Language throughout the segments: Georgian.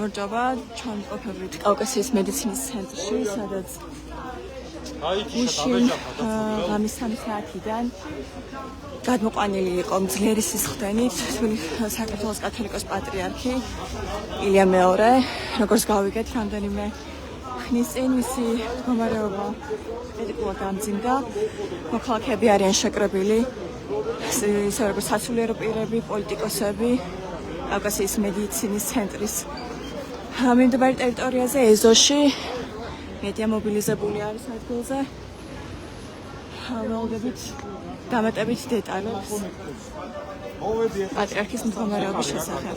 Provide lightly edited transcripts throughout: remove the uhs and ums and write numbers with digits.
გამარჯობა, ჩვენ ვყოფებით კავკასიის მედიცინის ცენტრში, სადაც ღამის 3 საათიდან გადმოყვანილი იყო მძლერი სისხლდენით საქართველოს კათოლიკოს პატრიარქი ილია მეორე, როგორც გავიგეთ, რამდენიმე ხნის წინ მისი მდგომარეობა კრიტიკულად გამძიმდა. მოქალაქეები არიან შეკრებილი, ისე როგორც სასულიერო პირები, პოლიტიკოსები, კავკასიის მედიცინის ცენტრის მიმდებარე ტერიტორიაზე, ეზოში მედია მობილიზებული არის ადგილზე. ველოდებით დამატებით დეტალებს პატრიარქის მდგომარეობის შესახებ.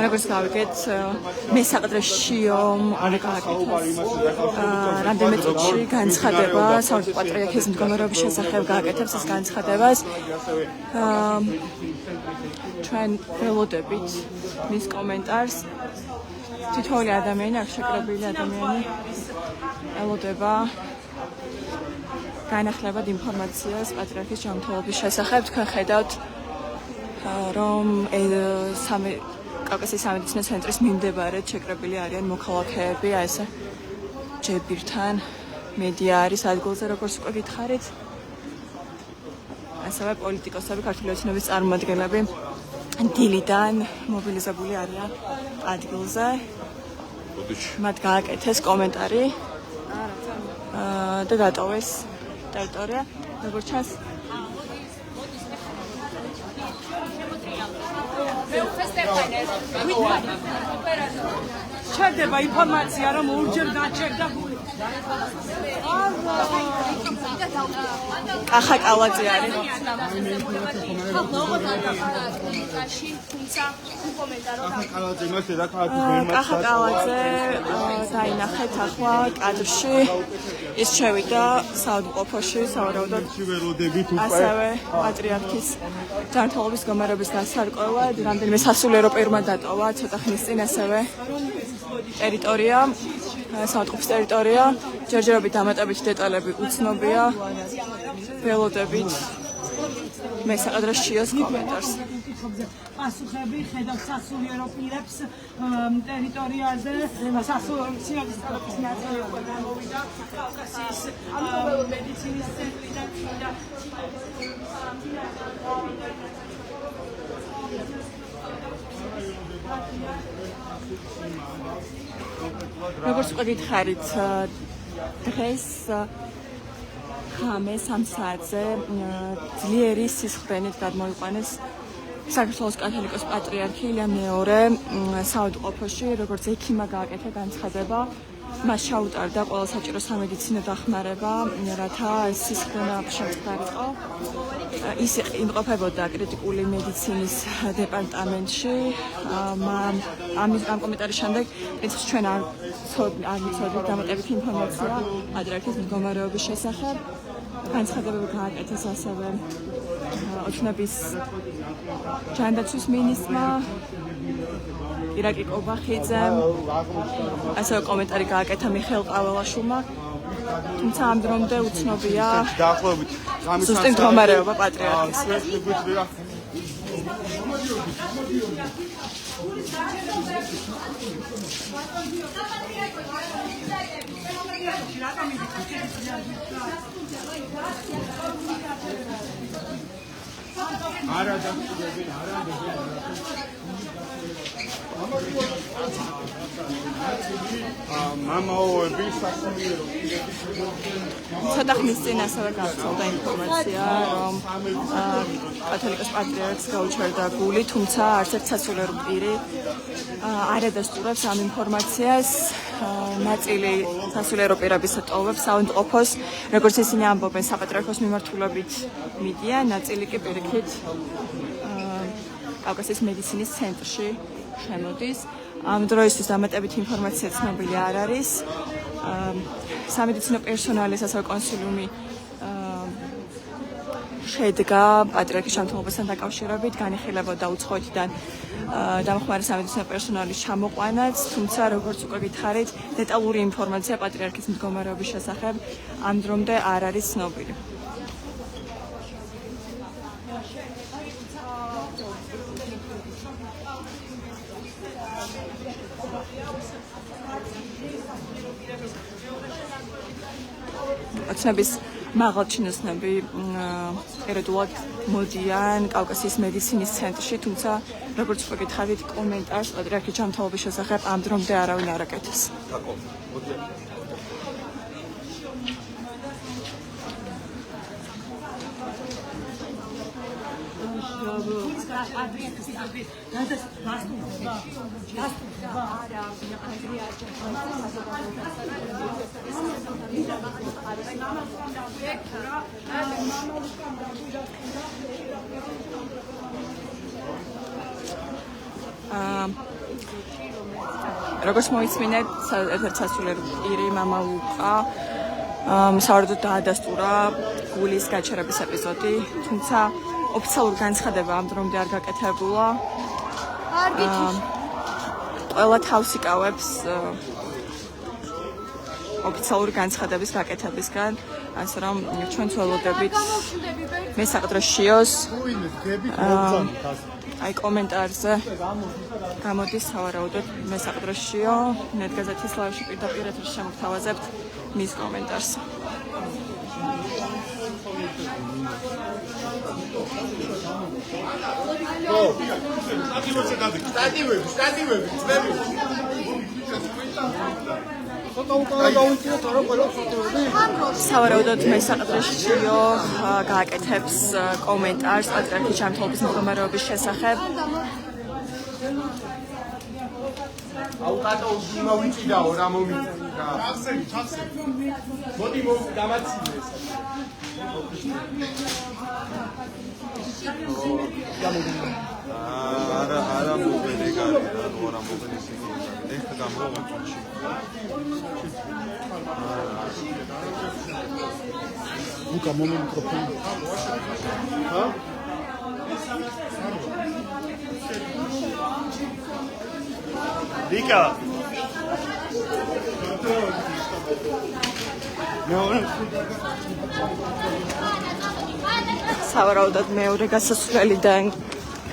როგორც გავიგეთ, მესაყდრეშიო არ გააკეთეს. რამდენიმე წუთში განცხადება საერთო პატრიარქის მდგომარეობის შესახებ გააკეთებს ეს განცხადებას. ჩვენ ველოდებით მის კომენტარს. თითოეული ადამიანი, აქ შეკრებილი ადამიანი ელოდება განახლებად ინფორმაციას პატრიარქის ჯანმრთელობის შესახებ. თქვენ ხედავთ, რომ კავკასიის სამედიცინო ცენტრის მიმდებარედ შეკრებილი არიან მოქალაქეები, აი ესე ჯებირთან მედია არის ადგილზე, როგორც უკვე გითხარით. ასევე პოლიტიკოსები, ქართული ოცნების წარმომადგენლები დილიდან მობილიზებული არიან ადგილზე. მათ გააკეთეს კომენტარი და დატოვეს ტერიტორია, როგორც ჩანს. ჩერდება ინფორმაცია, რომ ორჯერ დაჩერდა გული. კახა კალაძე არის. კახა კალაძე დაინახეთ ახლა კადრში. ის შევიდა საავადმყოფოში, სავარაუდოდ ასევე პატრიარქის ჯანმრთელობის მდგომარეობის განსარკვევად რამდენიმე სასულიერო პირმა დატოვა ცოტა ხნის წინ ასევე ტერიტორია, საავადმყოფოს ტერიტორია. ჯერჯერობით დამატებით დეტალები უცნობია. ველოდებით მესაყდრეშიოს კომენტარს. პასუხები ხედავთ სასულიერო პირებს ტერიტორიაზე, სასულიერო პირების ნაწილი უკვე გამოვიდა კავკასიის მედიცინის ცენტრიდან. როგორც უკვე გითხარით, დღეს ღამე 3 საათზე ძლიერი სისხლდენით გადმოიყვანეს საქართველოს კათოლიკოს პატრიარქი ილია მეორე საავადმყოფოში, როგორც ექიმმა გააკეთა განცხადება. მას ჩაუტარდა ყველა საჭირო სამედიცინო დახმარება, რათა სისხლდენა შემწყდარიყო. ის იმყოფებოდა კრიტიკული მედიცინის დეპარტამენტში. ამ კომენტარის შემდეგ ჩვენ არ ვიცოდით დამატებითი ინფორმაცია პატრიარქის მდგომარეობის შესახებ. განცხადებები გააკეთეს ასევე ოცნების ჯანდაცვის მინისტრმა ირაკი კობახიძემ, ასევე კომენტარი გააკეთა მიხეილ ყაველაშვილმა. თუმცა ამ დრომდე უცნობია ზუსტი მდგომარეობა პატრიარქის. მამაოები სასულიერო ცოტა ხნის წინ ასევე გავრცელდა ინფორმაცია, რომ კათოლიკოს პატრიარქს გაუჩერდა გული, თუმცა არც ერთ სასულიერო პირი არ ადასტურებს ამ ინფორმაციას. ნაწილი სასულიერო პირების ტოვებს საუნდყოფოს, როგორც ისინი ამბობენ, საპატრიარქოს მიმართულებით მიდიან, ნაწილი კი პირიქით კავკასიის მედიცინის ცენტრში შემოდის. ამ დროისთვის დამატებით ინფორმაცია ცნობილი არ არის. სამედიცინო პერსონალის ასევე კონსილიუმი შედგა პატრიარქის შემთხვევასთან დაკავშირებით, განიხილებოდა უცხოეთიდან დამხმარე სამედიცინო პერსონალის ჩამოყვანაც, თუმცა როგორც უკვე გითხარით, დეტალური ინფორმაცია პატრიარქის მდგომარეობის შესახებ ამ დრომდე არ არის ცნობილი. ოცნების მაღალჩინოსნები ერედულად მოდიან კავკასიის მედიცინის ცენტრში, თუმცა როგორც უკვე გითხარით, კომენტარს პატრიარქის ჯანმრთელობის შესახებ ამ დრომდე არავინ არ აკეთებს. როგორც მოისმინეთ, ერთ-ერთ სასულიერო პირი მამა ლუკა სავარაუდოდ დაადასტურა გულის გაჩერების ეპიზოდი, თუმცა ოფიციალური განცხადება ამ დრომდე არ გაკეთებულა. ყველა თავს იკავებს ოფიციალური განცხადების გაკეთებისგან, ასე რომ ჩვენ ველოდებით მესაყდროშიოს აი კომენტარზე გამოდის სავარაუდოდ მესაყდროშიო ნეტგაზეთის ლაივში პირდაპირ ეთერში შემოგთავაზებთ მის კომენტარს. სავარაუდოდ მესაყდროშიო გააკეთებს კომენტარს პატრიარქის ჯანმრთელობის მდგომარეობის შესახებ. აუკატო მოვიწიდაო რა მომიწიდა. ჩახსები. მოდი გამაცინეს. არა მოგენი გარი რა რა მოგენი სიკი. ეხლა გამოვაჩუჩი. უკა მომენ მიკროფონი. ჰა? Vika. სავარაუდოდ მეორე გასასვლელიდან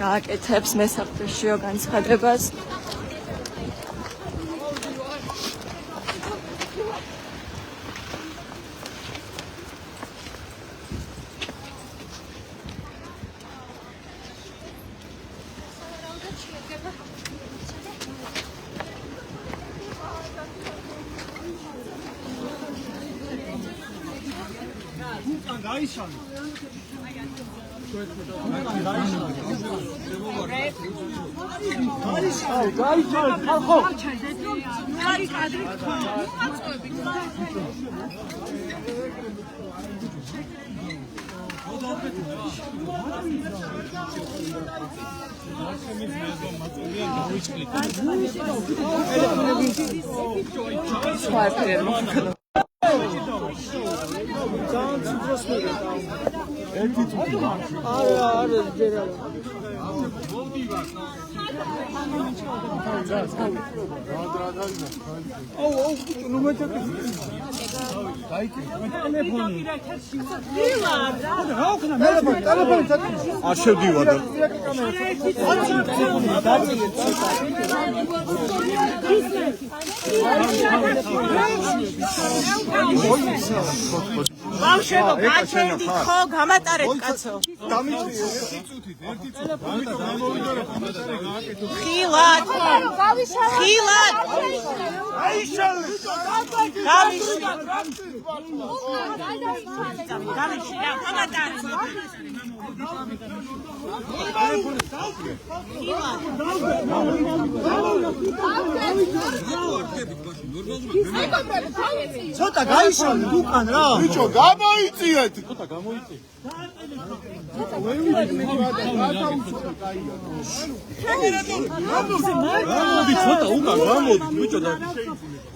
გააკეთებს მესაყდროშიო განცხადებას. ბავშვებო, გაჩერდით ხო, გამატარეთ კაცო. ხილად. ხილად. ცოტა გაიშალე უკან რა ბიჭო გამოიწიეთ ცოტა გამოიწი ცოტა უკან გამოდი ბიჭო და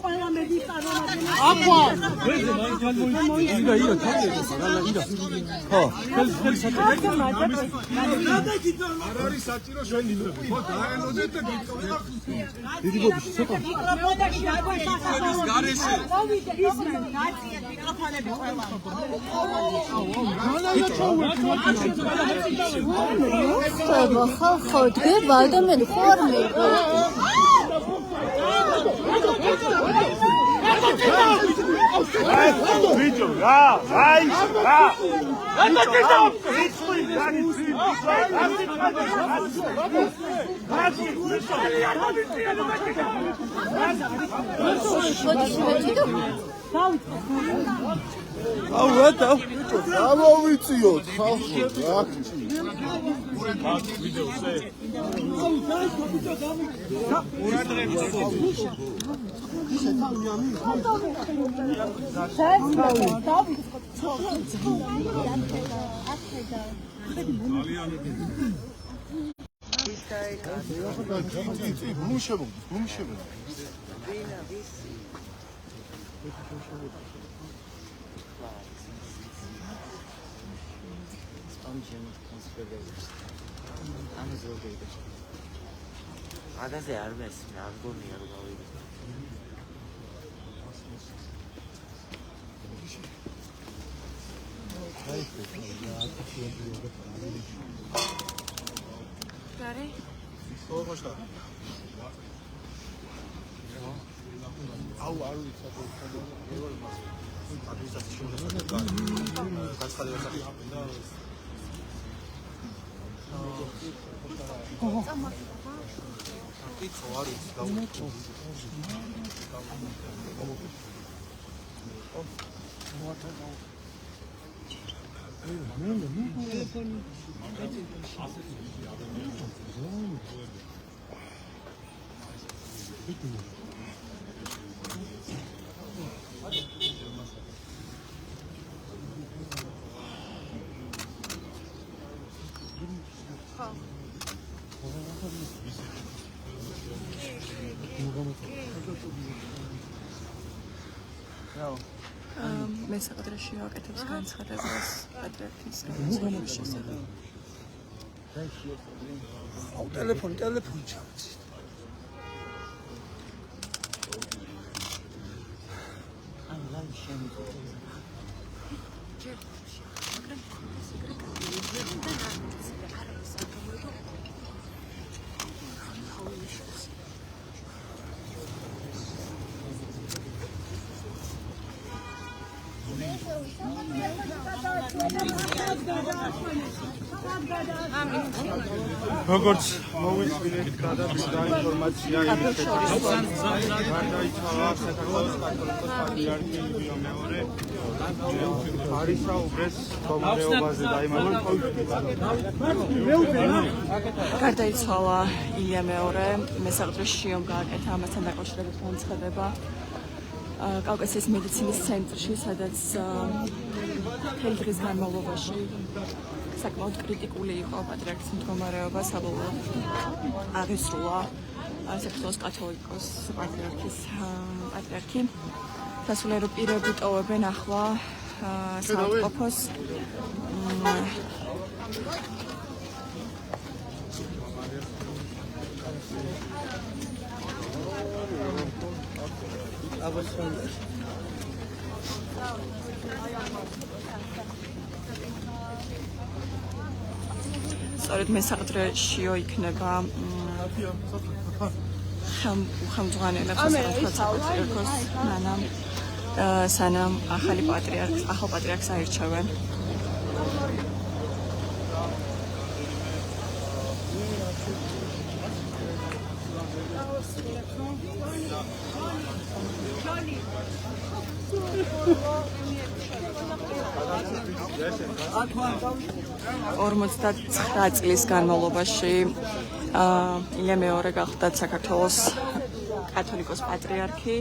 ყველა მედიკამენტი აკვა ვეზე მაინც გამოიწი ირა ირა ხო ხელს საჭირო არ არის საჭირო შენი ხო დაანოდეთ და გიწოდეთ დიდი ბობი ცოტა მიკროფონები გაგვესახა გარეშე ისმენ გაციეთ მიკროფონები ყველა ხო დგება ადამიანი ხო არ მეყვა ბიჭო რა აიშ რა ბიჭო ისმენ აუ რა ბიჭო გამოვიწიოთ ხალხო რა ვიდეოზე Magazze არ მესმე, არ გონია რომ გავიგე. გარე? ხო ხოშტა. აუ არ ვიცი მე საკადრში ვაკეთებს განცხადებას პატრიარქის განცხადების შესახებ. აუ ტელეფონი ჩავიცი. როგორც მოვისმინეთ გადაწყდა ინფორმაცია იმის გარდაიცვალა საქართველოს კათოლიკოს პატრიარქი ილიო მეორე არის საუბრეს მდგომარეობაზე გარდაიცვალა ილია მეორე მესაღდრეში გააკეთა ამასთან დაკავშირებით განცხადება კავკასიის მედიცინის ცენტრში, სადაც მთელი დღის განმავლობაში საკმაოდ კრიტიკული იყო პატრიარქის მდგომარეობა, საბოლოოდ აღესრულა საქართველოს კათოლიკოს პატრიარქი. სასულიერო პირები ტოვებენ ახლა საავადმყოფოს. სწორედ მესაღდრეშიო იქნება ხელმძღვანელებს, ასე ვთქვათ, საკათოლიკოს ნანა სანამ ახალ პატრიარქს აირჩევენ. წლის განმავლობაში ილია მეორე გახდა საქართველოს კათოლიკოს პატრიარქი.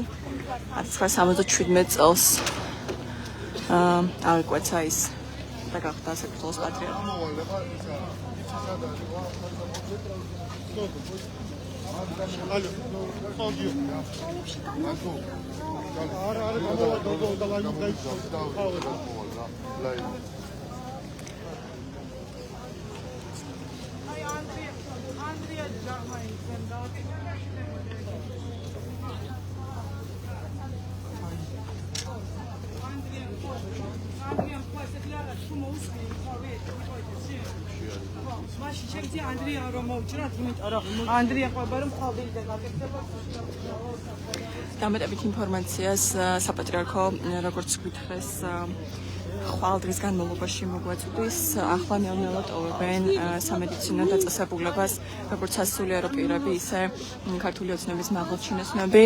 1977 წელს აღიკვეცა ის და გახდა საქართველოს პატრიარქი. დამატებით ინფორმაციას საპატრიარქო როგორც გითხრეს ხვალდრის განმავლობაში მოგვაწვდის ახლა ნელ-ნელა ტოვებენ სამედიცინო დაწესებულებას როგორც სასულიერო პირები ისე ქართული ოცნების მაღალჩინოსნები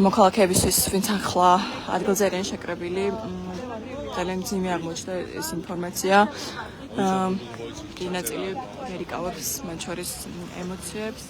მოქალაქეებისთვის ვინც ახლა ადგილზე არიან შეკრებილი ძალიან მძიმე აღმოჩნდა ეს ინფორმაცია დიდი ნაწილი ვერიკავებს მათ შორის ემოციებს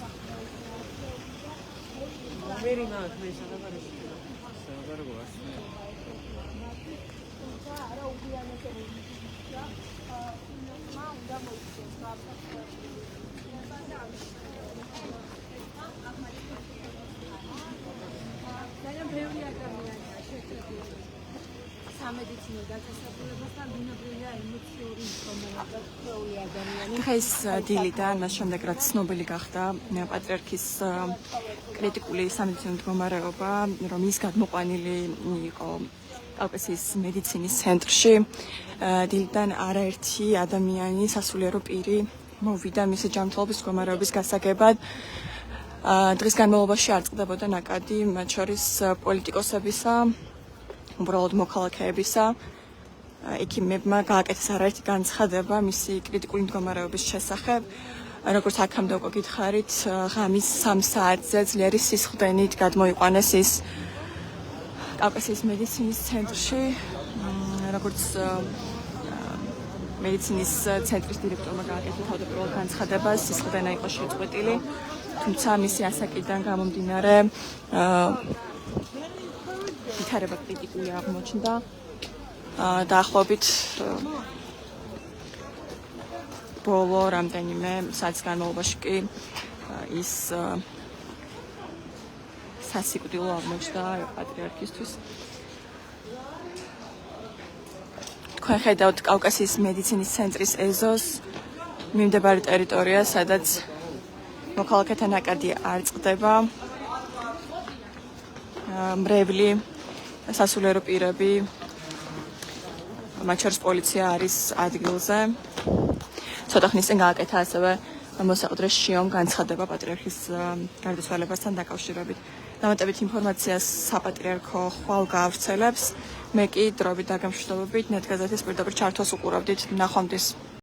სამედიცინო დაწესებულებასთან ბუნებრივია ემოციური მდგომარეობა თხოვი ადამიანი. დღეს დილიდან მას შემდეგ რაც ცნობილი გახდა პატრიარქის კრიტიკული სამედიცინო მდგომარეობა, რომ ის გადმოყვანილი იყო კავკასიის მედიცინის ცენტრში, დილიდან არაერთი ადამიანი სასულიერო პირი მოვიდა მისი ჯანმრთელობის მდგომარეობის გასაგებად. დღის განმავლობაში არ წყდებოდა ნაკადი მათ შორის პოლიტიკოსებისა უბრალოდ მოქალაქეებისა ექიმებმა გააკეთეს არაერთი განცხადება მისი კრიტიკული მდგომარეობის შესახებ. როგორც აქამდე უკვე გითხარით, ღამის 3 საათზე ძლიერი სისხლდენით გადმოიყვანეს ის კავკასიის მედიცინის ცენტრში, როგორც მედიცინის ცენტრის დირექტორმა გააკეთა თავდაპირველ განცხადებას, სისხლდენა იყო შეწყვეტილი, თუმცა მისი ასაკიდან გამომდინარე ვითარება კრიტიკული აღმოჩნდა. დაახლოებით ბოლო რამდენიმე საათის განმავლობაში კი ის სასიკვდილო აღმოჩნდა პატრიარქისთვის. თქვენ ხედავთ კავკასიის მედიცინის ცენტრის ეზოს მიმდებარე ტერიტორია, სადაც მოქალაქეთა ნაკადი არ წყდება. მრევლი სასულიერო პირები, მათ შორის პოლიცია არის ადგილზე. ცოტა ხნის წინ გააკეთა ასევე მოსაყდრე შიომ განცხადება პატრიარქის გარდაცვალებასთან დაკავშირებით. დამატებით ინფორმაციას საპატრიარქო ხვალ გაავრცელებს. მე კი დროებით დაგემშვიდობებით ნეტგაზეთის პირდაპირ ჩართვას უყურავდით. ნახვამდის.